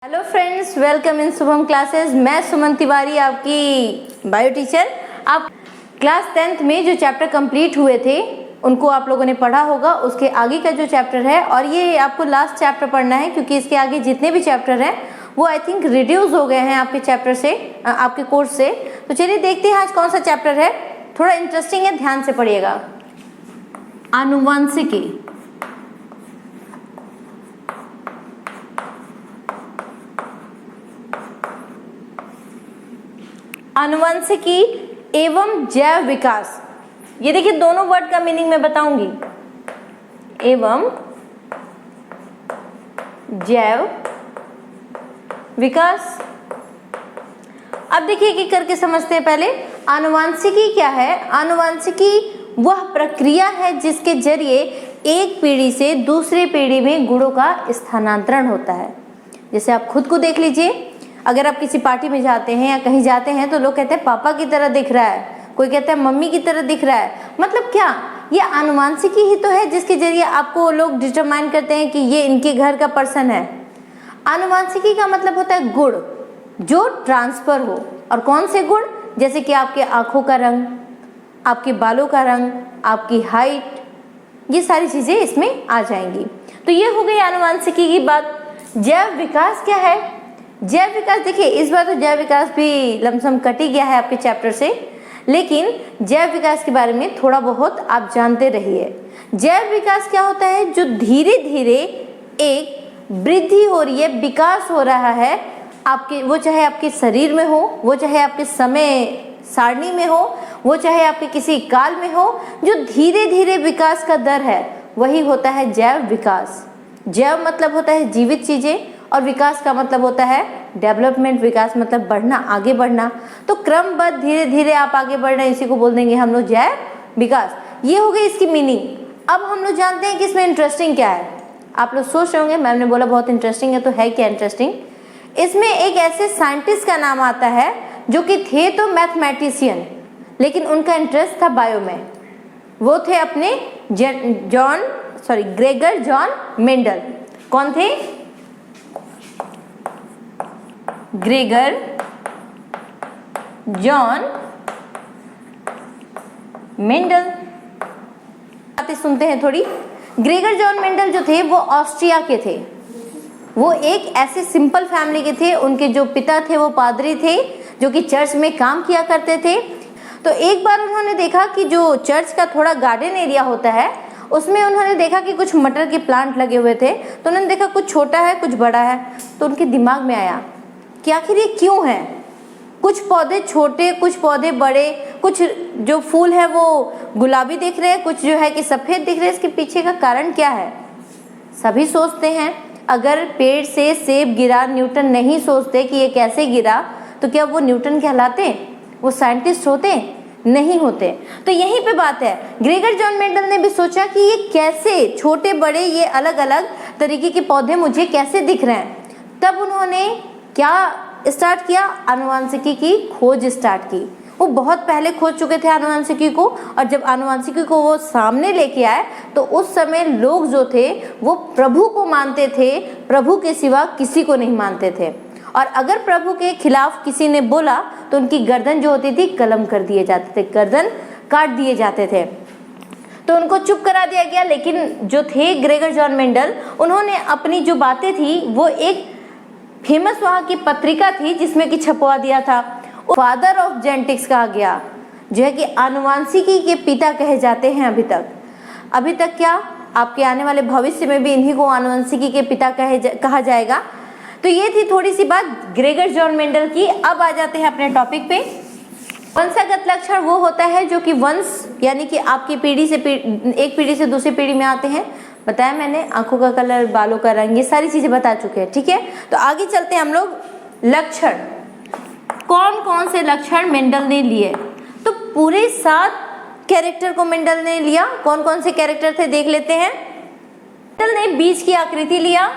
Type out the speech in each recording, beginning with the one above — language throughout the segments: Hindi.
Hello friends, welcome in Shubham classes. मैं सुमन तिवारी, आपकी बायो टीचर। आप क्लास 10th में जो चैप्टर कंप्लीट हुए थे उनको आप लोगों ने पढ़ा होगा। उसके आगे का जो चैप्टर है, और ये आपको लास्ट चैप्टर पढ़ना है क्योंकि इसके आगे जितने भी चैप्टर हैं वो आई थिंक रिड्यूस हो गए हैं आपके चैप्टर से, आपके कोर्स से। तो चलिए देखते हैं आज कौन सा चैप्टर है। थोड़ा इंटरेस्टिंग है, ध्यान से पढ़िएगा। आनुवंशिकी। आनुवंशिकी एवं जैव विकास। ये देखिए, दोनों वर्ड का मीनिंग मैं बताऊंगी। एवं जैव विकास। अब देखिए एक एक करके समझते हैं। पहले आनुवंशिकी क्या है। आनुवंशिकी वह प्रक्रिया है जिसके जरिए एक पीढ़ी से दूसरी पीढ़ी में गुणों का स्थानांतरण होता है। जैसे आप खुद को देख लीजिए, अगर आप किसी पार्टी में जाते हैं या कहीं जाते हैं तो लोग कहते हैं पापा की तरह दिख रहा है, कोई कहता है मम्मी की तरह दिख रहा है। मतलब क्या, ये आनुवंशिकी ही तो है जिसके जरिए आपको लोग डिटरमाइन करते हैं कि ये इनके घर का पर्सन है। आनुवंशिकी का मतलब होता है गुण जो ट्रांसफर हो। और कौन से गुण? जैसे कि आपके आंखों का रंग, आपके बालों का रंग, आपकी हाइट, ये सारी चीजें इसमें आ जाएंगी। तो ये हो गई आनुवंशिकी की बात। जैव विकास क्या है? जैव विकास, देखिए इस बार तो जैव विकास भी लमसम कट ही गया है आपके चैप्टर से, लेकिन जैव विकास के बारे में थोड़ा बहुत आप जानते रहिए। जैव विकास क्या होता है? जो धीरे धीरे एक वृद्धि हो रही है, विकास हो रहा है आपके, वो चाहे आपके शरीर में हो, वो चाहे आपके समय सारणी में हो, वो चाहे आपके किसी काल में हो, जो धीरे धीरे विकास का दर है वही होता है जैव विकास। जैव मतलब होता है जीवित चीजें, और विकास का मतलब होता है डेवलपमेंट। विकास मतलब बढ़ना, आगे बढ़ना। तो क्रमबद्ध धीरे धीरे आप आगे बढ़ रहे हैं, इसी को बोल देंगे हम लोग जैव विकास। ये हो गई इसकी मीनिंग। अब हम लोग जानते हैं कि इसमें इंटरेस्टिंग क्या है। आप लोग सोच रहे होंगे मैम ने बोला बहुत इंटरेस्टिंग है, तो है क्या इंटरेस्टिंग? इसमें एक ऐसे साइंटिस्ट का नाम आता है जो कि थे तो मैथमेटिशियन, लेकिन उनका इंटरेस्ट था बायो में। वो थे अपने ग्रेगर जॉन मेंडल। कौन थे? Gregor John Mendel. बातें सुनते हैं थोड़ी। ग्रेगर जॉन मेंडल जो थे वो ऑस्ट्रिया के थे। वो एक ऐसे सिंपल फैमिली के थे। उनके जो पिता थे वो पादरी थे जो कि चर्च में काम किया करते थे। तो एक बार उन्होंने देखा कि जो चर्च का थोड़ा गार्डन एरिया होता है उसमें उन्होंने देखा कि कुछ मटर के प्लांट लगे हुए थे। तो उन्होंने देखा कुछ छोटा है कुछ बड़ा है। तो उनके दिमाग में आया कि आखिर ये क्यों है? कुछ पौधे छोटे, कुछ पौधे बड़े, कुछ जो फूल है वो गुलाबी दिख रहे हैं, कुछ जो है कि सफेद दिख रहे हैं। इसके पीछे का कारण क्या है? सभी सोचते हैं अगर पेड़ से सेब गिरा, न्यूटन नहीं सोचते कि ये कैसे गिरा, तो क्या वो न्यूटन कहलाते? वो साइंटिस्ट होते? नहीं होते। तो यहीं पे बात है। ग्रेगर जॉन मेंडल ने भी सोचा कि ये कैसे छोटे बड़े, ये अलग अलग तरीके के पौधे मुझे कैसे दिख रहे हैं। तब उन्होंने क्या स्टार्ट किया? आनुवंशिकी की खोज स्टार्ट की। वो बहुत पहले खोज चुके थे आनुवंशिकी को, और जब आनुवंशिकी को वो सामने लेके आए तो उस समय लोग जो थे वो प्रभु को मानते थे, प्रभु के सिवा किसी को नहीं मानते थे। और अगर प्रभु के खिलाफ किसी ने बोला तो उनकी गर्दन जो होती थी कलम कर दिए जाते थे, गर्दन काट दिए जाते थे। तो उनको चुप करा दिया गया। लेकिन जो थे ग्रेगर जॉन मेंडल, उन्होंने अपनी जो बातें थी वो एक फेमस वहाँ की पत्रिका थी जिसमें कि छपवा दिया था। फादर ऑफ जेनेटिक्स कहा गया, जो है कि आनुवंशिकी के पिता कहे जाते हैं अभी तक क्या आपके आने वाले भविष्य में भी इन्हीं को आनुवंशिकी के पिता कहा जाएगा। तो ये थी थोड़ी सी बात ग्रेगर जॉन मेंडल की। अब आ जाते हैं अपने टॉपिक पे। वंशागत लक्षण वो होता है जो कि वंश यानी कि आपकी पीढ़ी से एक पीढ़ी से दूसरी पीढ़ी में आते हैं। बताया मैंने, आंखों का कलर, बालों का रंग, ये सारी चीजें बता चुके हैं। ठीक है, तो आगे चलते हैं हम लोग। लक्षण, कौन कौन से लक्षण मेंडल ने लिए? तो पूरे 7 कैरेक्टर को मेंडल ने लिया। कौन कौन से कैरेक्टर थे देख लेते हैं। मेंडल ने बीज की आकृति लिया,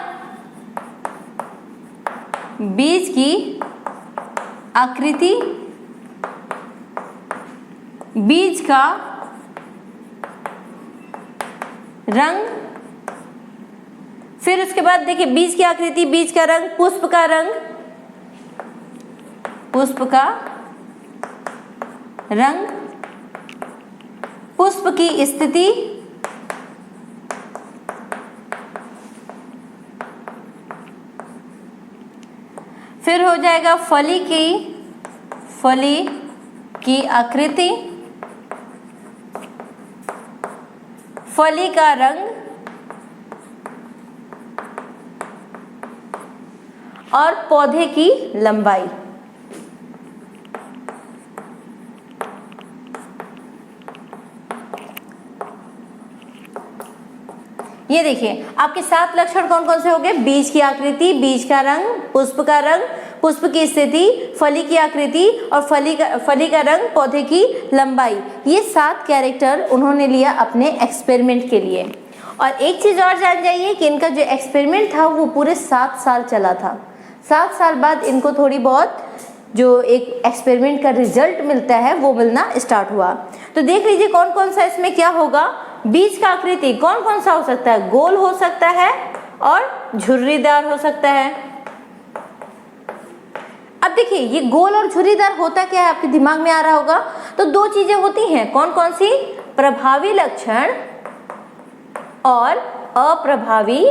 बीज की आकृति, बीज का रंग, फिर उसके बाद देखिए बीज की आकृति, बीज का रंग, पुष्प का रंग, पुष्प का रंग, पुष्प की स्थिति, फिर हो जाएगा फली की आकृति, फली का रंग और पौधे की लंबाई। ये देखिए आपके 7 लक्षण कौन कौन से हो गए? बीज की आकृति, बीज का रंग, पुष्प का रंग, पुष्प की स्थिति, फली की आकृति और फली का रंग, पौधे की लंबाई। ये 7 कैरेक्टर उन्होंने लिया अपने एक्सपेरिमेंट के लिए। और एक चीज और जान जाइए कि इनका जो एक्सपेरिमेंट था वो पूरे 7 साल चला था। 7 साल बाद इनको थोड़ी बहुत जो एक एक्सपेरिमेंट का रिजल्ट मिलता है वो मिलना स्टार्ट हुआ। तो देख लीजिए कौन कौन सा इसमें क्या होगा। बीज का आकृति कौन कौन सा हो सकता है? गोल हो सकता है और झुर्रीदार हो सकता है। अब देखिए ये गोल और झुर्रीदार होता क्या है आपके दिमाग में आ रहा होगा। तो 2 चीजें होती हैं, कौन कौन सी? प्रभावी लक्षण और अप्रभावी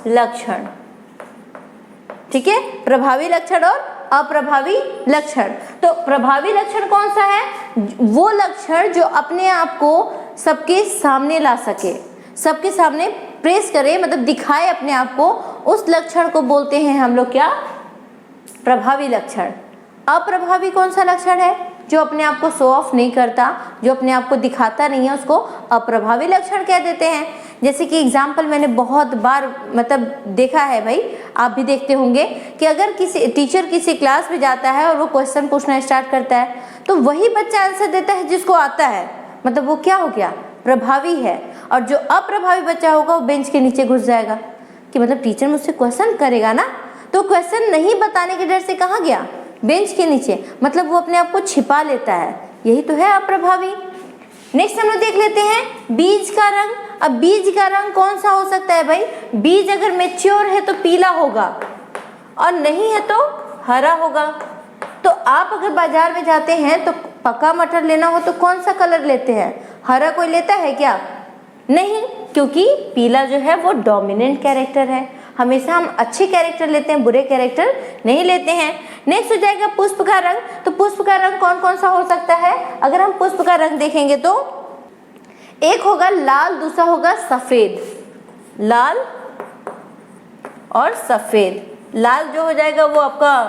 लक्षण। ठीक है, प्रभावी लक्षण और अप्रभावी लक्षण। तो प्रभावी लक्षण कौन सा है? वो लक्षण जो अपने आप को सबके सामने ला सके, सबके सामने प्रेस करे, मतलब दिखाए अपने आप को, उस लक्षण को बोलते हैं हम लोग क्या? प्रभावी लक्षण। अप्रभावी कौन सा लक्षण है? जो अपने आप को शो ऑफ नहीं करता, जो अपने आप को दिखाता नहीं है, उसको अप्रभावी लक्षण कह देते हैं। जैसे कि एग्जाम्पल मैंने बहुत बार मतलब देखा है भाई, आप भी देखते होंगे कि अगर किसी टीचर किसी क्लास में जाता है और वो क्वेश्चन पूछना स्टार्ट करता है तो वही बच्चा आंसर देता है जिसको आता है, मतलब वो क्या हो गया? प्रभावी है। और जो अप्रभावी बच्चा होगा वो बेंच के नीचे घुस जाएगा कि मतलब टीचर मुझसे क्वेश्चन करेगा ना, तो क्वेश्चन नहीं बताने के डर से कहाँ गया? बेंच के नीचे, मतलब वो अपने आप को छिपा लेता है। यही तो है अप्रभावी। नेक्स्ट हम लोग देख लेते हैं बीज का रंग। अब बीज का रंग कौन सा हो सकता है भाई? बीज अगर मैच्योर है तो पीला होगा और नहीं है तो हरा होगा। तो आप अगर बाजार में जाते हैं तो पका मटर लेना हो तो कौन सा कलर लेते हैं? हरा कोई लेता है क्या? नहीं, क्योंकि पीला जो है वो डोमिनेंट कैरेक्टर है। हमेशा हम अच्छे कैरेक्टर लेते हैं, बुरे कैरेक्टर नहीं लेते हैं। नेक्स्ट हो जाएगा पुष्प का रंग। तो पुष्प का रंग कौन कौन सा हो सकता है? अगर हम पुष्प का रंग देखेंगे तो एक होगा लाल, दूसरा होगा सफेद। लाल और सफेद। लाल जो हो जाएगा वो आपका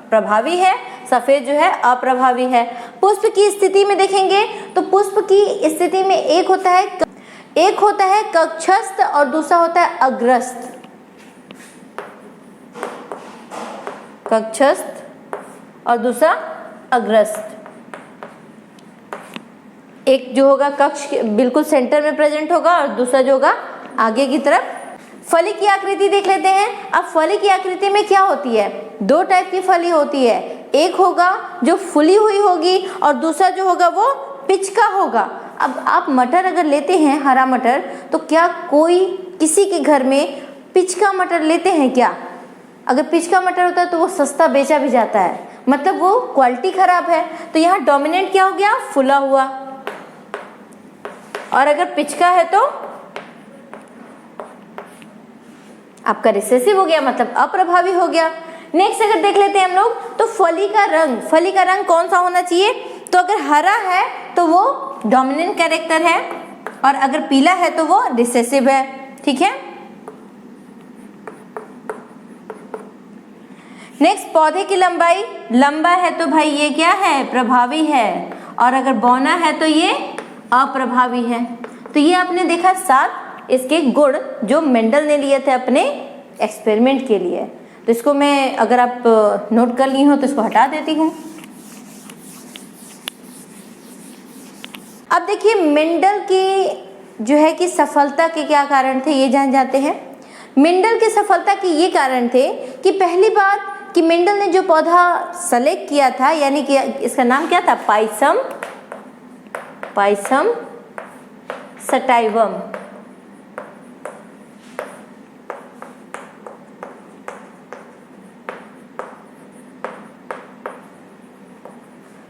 प्रभावी है, सफेद जो है अप्रभावी है। पुष्प की स्थिति में देखेंगे तो पुष्प की स्थिति में एक होता है कक्षस्थ और दूसरा होता है अग्रस्थ। कक्षस्थ और दूसरा अग्रस्थ। एक जो होगा कक्ष बिल्कुल सेंटर में प्रेजेंट होगा और दूसरा जो होगा आगे की तरफ। फली की आकृति देख लेते हैं। अब फली की आकृति में क्या होती है? 2 टाइप की फली होती है। एक होगा जो फुली हुई होगी और दूसरा जो होगा वो पिचका होगा। अब आप मटर अगर लेते हैं, हरा मटर, तो क्या कोई किसी के घर में पिचका मटर लेते हैं क्या? अगर पिचका मटर होता है तो वो सस्ता बेचा भी जाता है, मतलब वो क्वालिटी खराब है। तो यहाँ डोमिनेंट क्या हो गया? फुला हुआ। और अगर पिचका है तो आपका रिसेसिव हो गया, मतलब अप्रभावी हो गया। नेक्स्ट अगर देख लेते हैं हम लोग तो फली का रंग। फली का रंग कौन सा होना चाहिए? तो अगर हरा है तो वो डोमिनेंट कैरेक्टर है और अगर पीला है तो वो रिसेसिव है। ठीक है। नेक्स्ट पौधे की लंबाई। लंबा है तो भाई ये क्या है? प्रभावी है। और अगर बौना है तो ये अप्रभावी है। तो ये आपने देखा 7 इसके गुण जो मेंडल ने लिए थे अपने एक्सपेरिमेंट के लिए। तो इसको मैं अगर आप नोट कर ली हो तो इसको हटा देती हूँ। अब देखिए मेंडल की जो है कि सफलता के क्या कारण थे ये जान जाते हैं। मेंडल की सफलता के ये कारण थे कि पहली बात कि मेंडल ने जो पौधा सेलेक्ट किया था, यानी कि इसका नाम क्या था? Pisum sativum.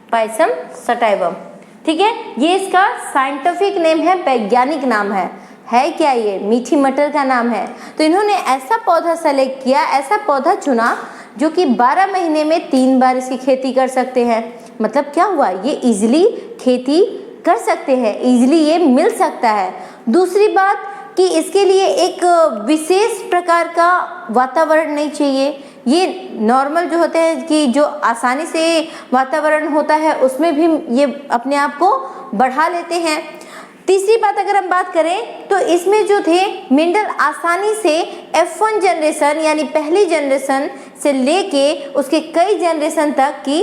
Pisum sativum. ठीक है, ये इसका साइंटिफिक नेम है, वैज्ञानिक नाम है क्या ये? मीठी मटर का नाम है। तो इन्होंने ऐसा पौधा सेलेक्ट किया, ऐसा पौधा चुना जो कि 12 महीने में 3 बार इसकी खेती कर सकते हैं। मतलब क्या हुआ, ये इजीली खेती कर सकते हैं, इजीली ये मिल सकता है। दूसरी बात कि इसके लिए एक विशेष प्रकार का वातावरण नहीं चाहिए। ये नॉर्मल जो होते हैं कि जो आसानी से वातावरण होता है उसमें भी ये अपने आप को बढ़ा लेते हैं। तीसरी बात अगर हम बात करें तो इसमें जो थे मेंडल आसानी से F1 जनरेशन यानी पहली जनरेशन से लेके उसके कई जनरेशन तक की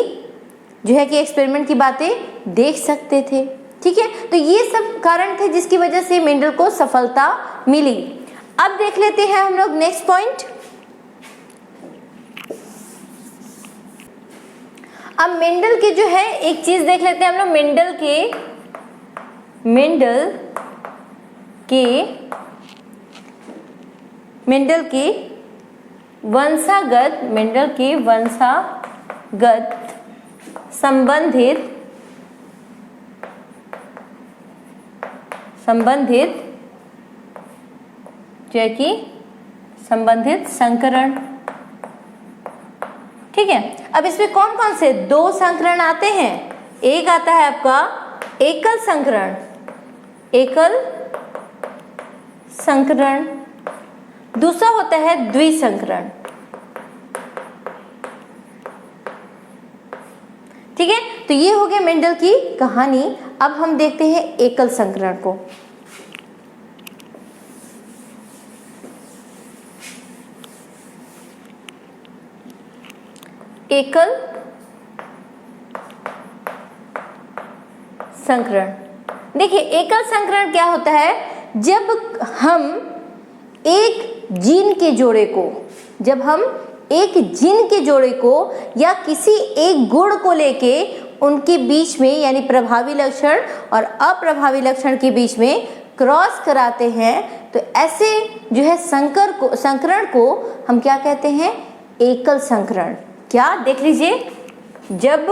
जो है कि एक्सपेरिमेंट की बातें देख सकते थे। ठीक है, तो ये सब कारण थे जिसकी वजह से मेंडल को सफलता मिली। अब देख लेते हैं हम लोग नेक्स्ट पॉइंट। अब मेंडल के जो है एक चीज देख लेते हैं हम लोग, मेंडल के वंशागत संबंधित जो है कि संबंधित संकरण। ठीक है, अब इसमें कौन कौन से 2 संकरण आते हैं? एक आता है आपका एकल संकरण, दूसरा होता है द्विसंकरण। ठीक है, तो ये हो गया मेंडल की कहानी। अब हम देखते हैं एकल संकरण को। एकल संकरण, देखिए एकल संकरण क्या होता है? जब हम एक जीन के जोड़े को या किसी एक गुण को लेके उनके बीच में यानी प्रभावी लक्षण और अप्रभावी लक्षण के बीच में क्रॉस कराते हैं, तो ऐसे जो है संकरण को हम क्या कहते हैं? एकल संकरण। क्या? देख लीजिए, जब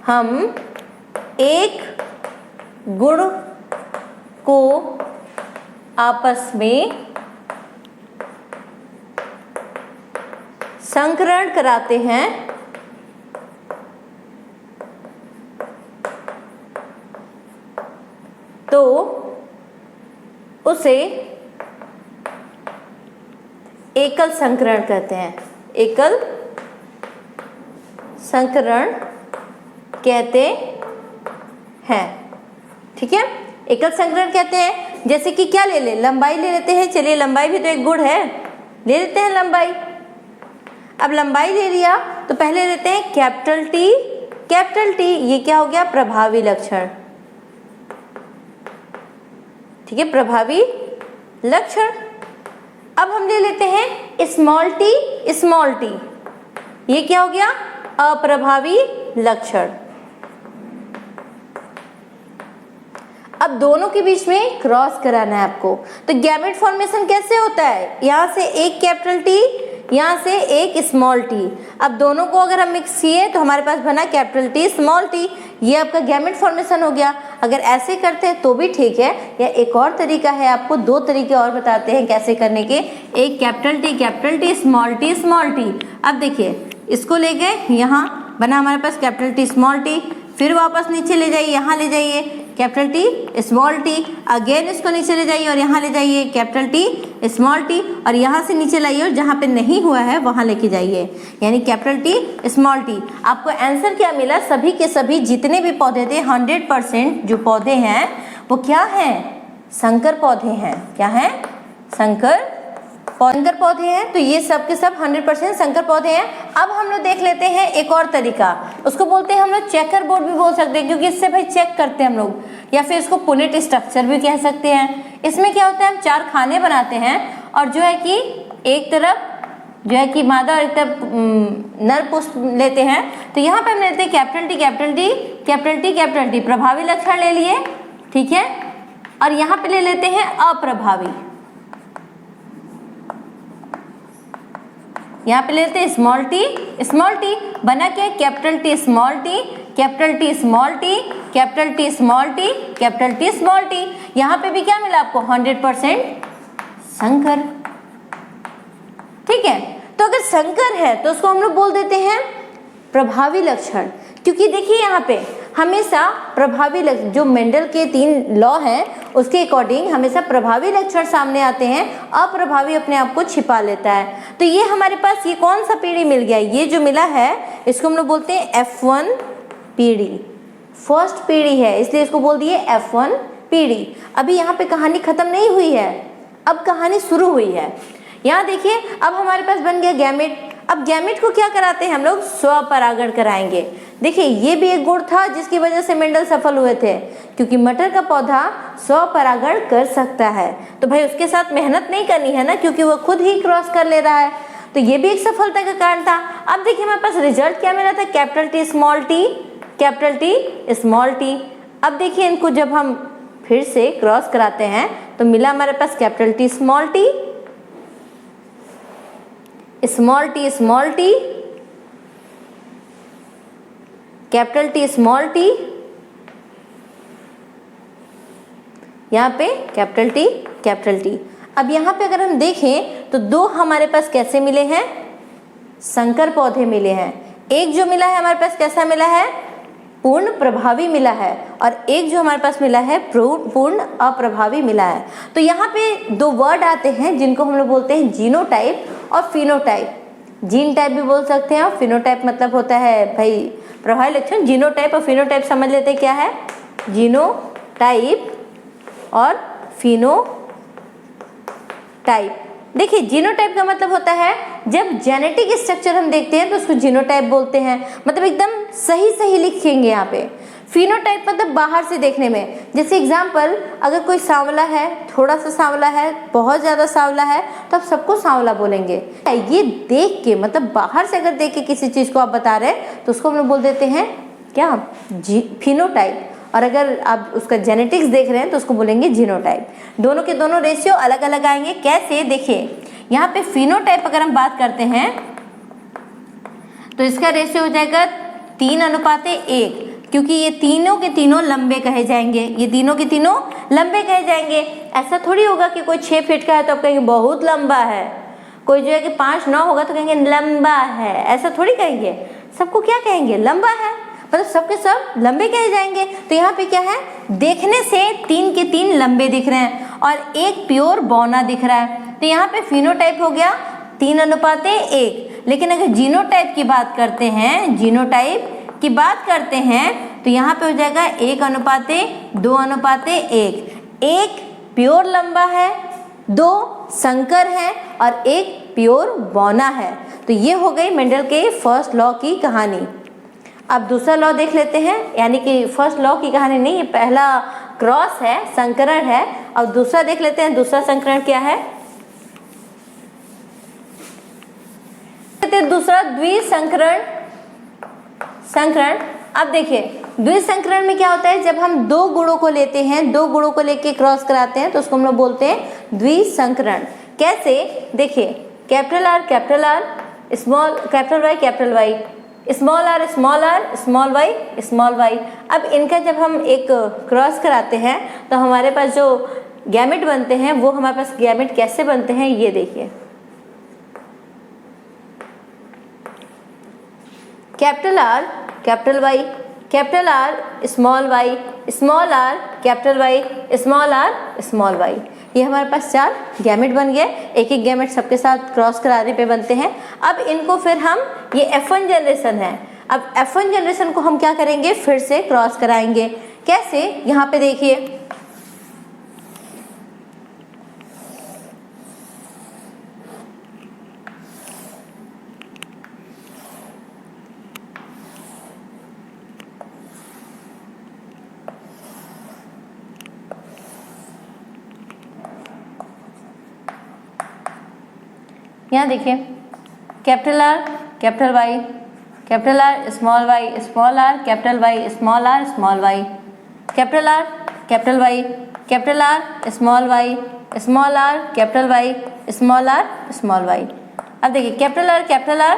हम एक गुण को आपस में संकरण कराते हैं तो उसे एकल संकरण कहते हैं। एकल संकरण कहते हैं। ठीक है, एकल संकरण कहते हैं। जैसे कि क्या ले ले, लंबाई ले लेते हैं। चलिए, लंबाई भी तो एक गुण है, ले लेते हैं लंबाई। अब लंबाई ले लिया तो पहले लेते हैं कैपिटल टी, ये क्या हो गया? प्रभावी लक्षण। ठीक है, प्रभावी लक्षण। अब हम ले लेते हैं स्मॉल टी, ये क्या हो गया? अप्रभावी लक्षण। अब दोनों के बीच में क्रॉस कराना है आपको। तो गैमेट फॉर्मेशन कैसे होता है? यहाँ से एक कैपिटल टी, यहाँ से एक स्मॉल टी। अब दोनों को अगर हम मिक्स किए तो हमारे पास बना कैपिटल टी स्मॉल टी, ये आपका गैमेट फॉर्मेशन हो गया। अगर ऐसे करते हैं तो भी ठीक है, या एक और तरीका है, आपको 2 तरीके और बताते हैं कैसे करने के। एक कैपिटल टी स्मॉल टी। अब देखिए, इसको ले गए, यहाँ बना हमारे पास कैपिटल टी स्मॉल टी, फिर वापस नीचे ले जाइए, यहाँ ले जाइए capital T small T, again इसको नीचे ले जाइए और यहाँ ले जाइए कैपिटल टी स्मॉल टी, और यहाँ से नीचे लाइए और जहाँ पे नहीं हुआ है वहाँ लेके जाइए, यानी कैपिटल टी स्मॉल टी। आपको आंसर क्या मिला? सभी के सभी जितने भी पौधे थे 100% जो पौधे हैं वो क्या हैं? संकर पौधे हैं। क्या हैं? संकर पौधे हैं। तो ये सब के सब 100% संकर पौधे हैं। अब हम लोग देख लेते हैं एक और तरीका, उसको बोलते हैं हम लोग चेकर बोर्ड भी बोल सकते हैं, क्योंकि इससे भाई चेक करते हैं हम लोग, या फिर इसको पुनेट स्ट्रक्चर भी कह सकते हैं। इसमें क्या होता है? हम 4 खाने बनाते हैं और जो है कि एक तरफ जो है कि मादा और एक तरफ नर पुष्प लेते हैं। तो यहाँ पे हम लेते हैं कैपिटल टी प्रभावी लक्षण ले लिए, ठीक है, और यहाँ पे ले लेते हैं अप्रभावी, यहाँ पे लेते हैं स्मॉल टी, स्मॉल टी बना क्या, capital T small T, capital T small T, capital T small T, capital T small T. यहाँ पे भी क्या मिला आपको 100% संकर। ठीक है, तो अगर संकर है तो उसको हम लोग बोल देते हैं प्रभावी लक्षण, क्योंकि देखिए यहाँ पे हमेशा प्रभावी लक्षण, जो मेंडल के 3 लॉ हैं उसके अकॉर्डिंग हमेशा प्रभावी लक्षण सामने आते हैं, अप्रभावी अपने आप को छिपा लेता है। तो ये हमारे पास ये कौन सा पीढ़ी मिल गया, ये जो मिला है इसको हम लोग बोलते हैं F1 पीढ़ी, फर्स्ट पीढ़ी है, इसलिए इसको बोल दिए F1 पीढ़ी। अभी यहाँ पे कहानी खत्म नहीं हुई है, अब कहानी शुरू हुई है। यहाँ देखिए अब हमारे पास बन गया गैमेट। अब गैमेट को क्या कराते हैं हम लोग, स्वपरागण कराएंगे। देखिए ये भी एक गुण था जिसकी वजह से मेंडल सफल हुए थे, क्योंकि मटर का पौधा स्वपरागण कर सकता है, तो भाई उसके साथ मेहनत नहीं करनी है ना, क्योंकि वो खुद ही क्रॉस कर ले रहा है, तो ये भी एक सफलता का कारण था। अब देखिए हमारे पास रिजल्ट क्या मिला था, capital T small T, capital T small T. अब देखिए इनको जब हम फिर से क्रॉस कराते हैं तो मिला हमारे पास capital T small T, small T small T, capital T small T, यहाँ पे कैपिटल टी कैपिटल टी। अब यहाँ पे अगर हम देखें तो 2 हमारे पास कैसे मिले हैं, संकर पौधे मिले हैं। एक जो मिला है हमारे पास कैसा मिला है, पूर्ण प्रभावी मिला है, और एक जो हमारे पास मिला है पूर्ण अप्रभावी मिला है। तो यहाँ पे 2 वर्ड आते हैं जिनको हम लोग बोलते हैं जीनोटाइप और फिनोटाइप। जीन टाइप भी बोल सकते हैं और फिनोटाइप मतलब होता है भाई प्रभावी लक्षण। जीनोटाइप और फिनोटाइप समझ लेते हैं क्या है, जीनोटाइप और फिनोटाइप। देखिए जीनोटाइप का मतलब होता है जब जेनेटिक स्ट्रक्चर हम देखते हैं तो उसको जीनोटाइप बोलते हैं, मतलब एकदम सही सही लिखेंगे यहाँ पे। फिनोटाइप मतलब बाहर से देखने में, जैसे एग्जाम्पल अगर कोई सांवला है, थोड़ा सा सांवला है, बहुत ज़्यादा सांवला है, तो आप सबको सांवला बोलेंगे। ये देख के मतलब बाहर से अगर देख के किसी चीज़ को आप बता रहे हैं तो उसको हम लोग बोल देते हैं क्या, फिनोटाइप। और अगर आप उसका जेनेटिक्स देख रहे हैं तो उसको बोलेंगे जीनोटाइप। दोनों के दोनों रेशियो अलग अलग आएंगे। कैसे, देखिए यहाँ पे फिनोटाइप अगर हम बात करते हैं तो इसका रेशियो हो जाएगा 3:1, क्योंकि ये तीनों के तीनों लंबे कहे जाएंगे, ये तीनों के तीनों लंबे कहे जाएंगे। ऐसा थोड़ी होगा कि कोई 6 फीट का है तो आप कहेंगे बहुत लंबा है, कोई जो है कि 5-9 होगा तो कहेंगे लंबा है, ऐसा थोड़ी कहेंगे। सबको क्या कहेंगे, लंबा है, मतलब सबके सब लंबे कहे जाएंगे। तो यहाँ पे क्या है, देखने से 3 के 3 लंबे दिख रहे हैं और एक प्योर बौना दिख रहा है, तो यहाँ पे फिनोटाइप हो गया 3:1। लेकिन अगर जीनोटाइप की बात करते हैं, जीनोटाइप की बात करते हैं तो यहाँ पे हो जाएगा 1:2:1। एक प्योर लंबा है, 2 संकर है और एक प्योर बौना है। तो ये हो गई मेंडल के फर्स्ट लॉ की कहानी। अब दूसरा लॉ देख लेते हैं, यानी कि फर्स्ट लॉ की कहानी नहीं, ये पहला क्रॉस है, संकरण है। और दूसरा देख लेते हैं, दूसरा संकरण क्या है, दूसरा द्विसंकरण। संकरण, अब देखिए द्विसंकरण में क्या होता है, जब हम 2 गुणों को लेते हैं, 2 गुणों को लेके क्रॉस कराते हैं तो उसको हम लोग बोलते हैं द्विसंकरण। कैसे, देखिए capital R small, capital Y small R small Y. अब इनका जब हम एक क्रॉस कराते हैं तो हमारे पास जो गैमेट बनते हैं वो हमारे पास गैमेट कैसे बनते हैं, ये देखिए। Capital R capital Y, capital R small Y, small R capital Y, small R small Y. ये हमारे पास 4 गैमेट बन गए। एक एक गैमेट सबके साथ क्रॉस कराने पे बनते हैं। अब इनको फिर हम, ये F1 जनरेशन है, अब F1 जनरेशन को हम क्या करेंगे, फिर से क्रॉस कराएंगे। कैसे, यहाँ पे देखिए यहाँ देखिए capital R capital Y, capital R small R capital Y small Y, capital R capital Y, capital R small R capital Y small Y. अब देखिए capital R capital R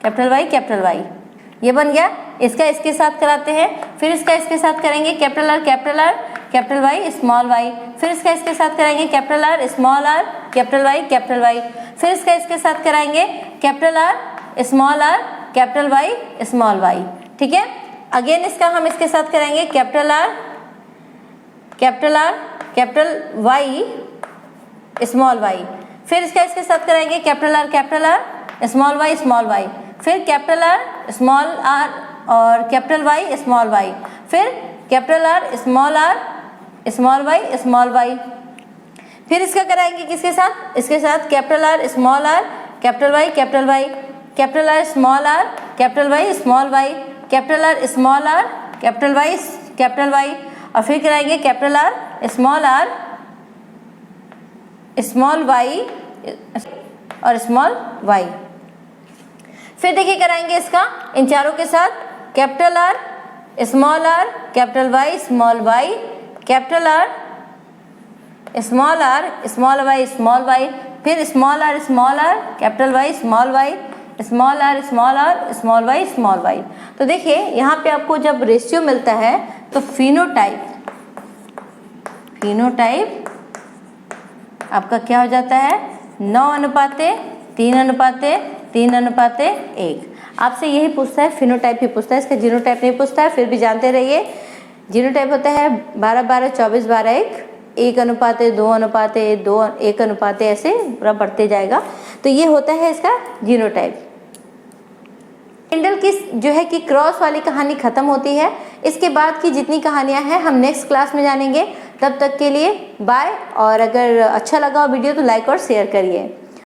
capital Y ये बन गया। इसका इसके साथ कराते हैं, फिर इसका इसके साथ करेंगे capital R capital Y small Y, फिर इसका इसके साथ कराएंगे capital R small R capital Y, फिर इसका इसके साथ कराएंगे कैपिटल आर स्मॉल वाई। ठीक है, अगेन इसका हम इसके साथ कराएंगे capital R capital Y small Y, फिर इसका इसके साथ कराएंगे कैपिटल आर स्मॉल वाई, फिर कैपिटल आर स्मॉल आर और कैपिटल वाई स्मॉल वाई, फिर कैपिटल आर स्मॉल वाई, फिर इसका कराएंगे किसके साथ, इसके साथ capital R small R capital Y, capital R small R capital Y small Y, capital R small R capital Y, और फिर कराएंगे कैपिटल आर स्मॉल वाई और स्मॉल वाई। फिर देखिए कराएंगे इसका इन चारों के साथ capital R capital Y small Y, capital R small Y, फिर small R capital Y small Y, small R small Y. तो देखिए यहाँ पे आपको जब रेशियो मिलता है तो फिनोटाइप आपका क्या हो जाता है 9:3:1। आपसे यही पूछता है, फिनोटाइप ही पूछता है, इसका जीनोटाइप नहीं पूछता है। फिर भी जानते रहिए जीनोटाइप होता है 12:12, 24:1, 1:2:2, 1:1 ऐसे पूरा बढ़ते जाएगा। तो ये होता है इसका जीनोटाइप। मेंडल की जो है कि क्रॉस वाली कहानी खत्म होती है। इसके बाद की जितनी कहानियां हैं हम नेक्स्ट क्लास में जानेंगे। तब तक के लिए बाय, और अगर अच्छा लगा वीडियो तो लाइक और शेयर करिए।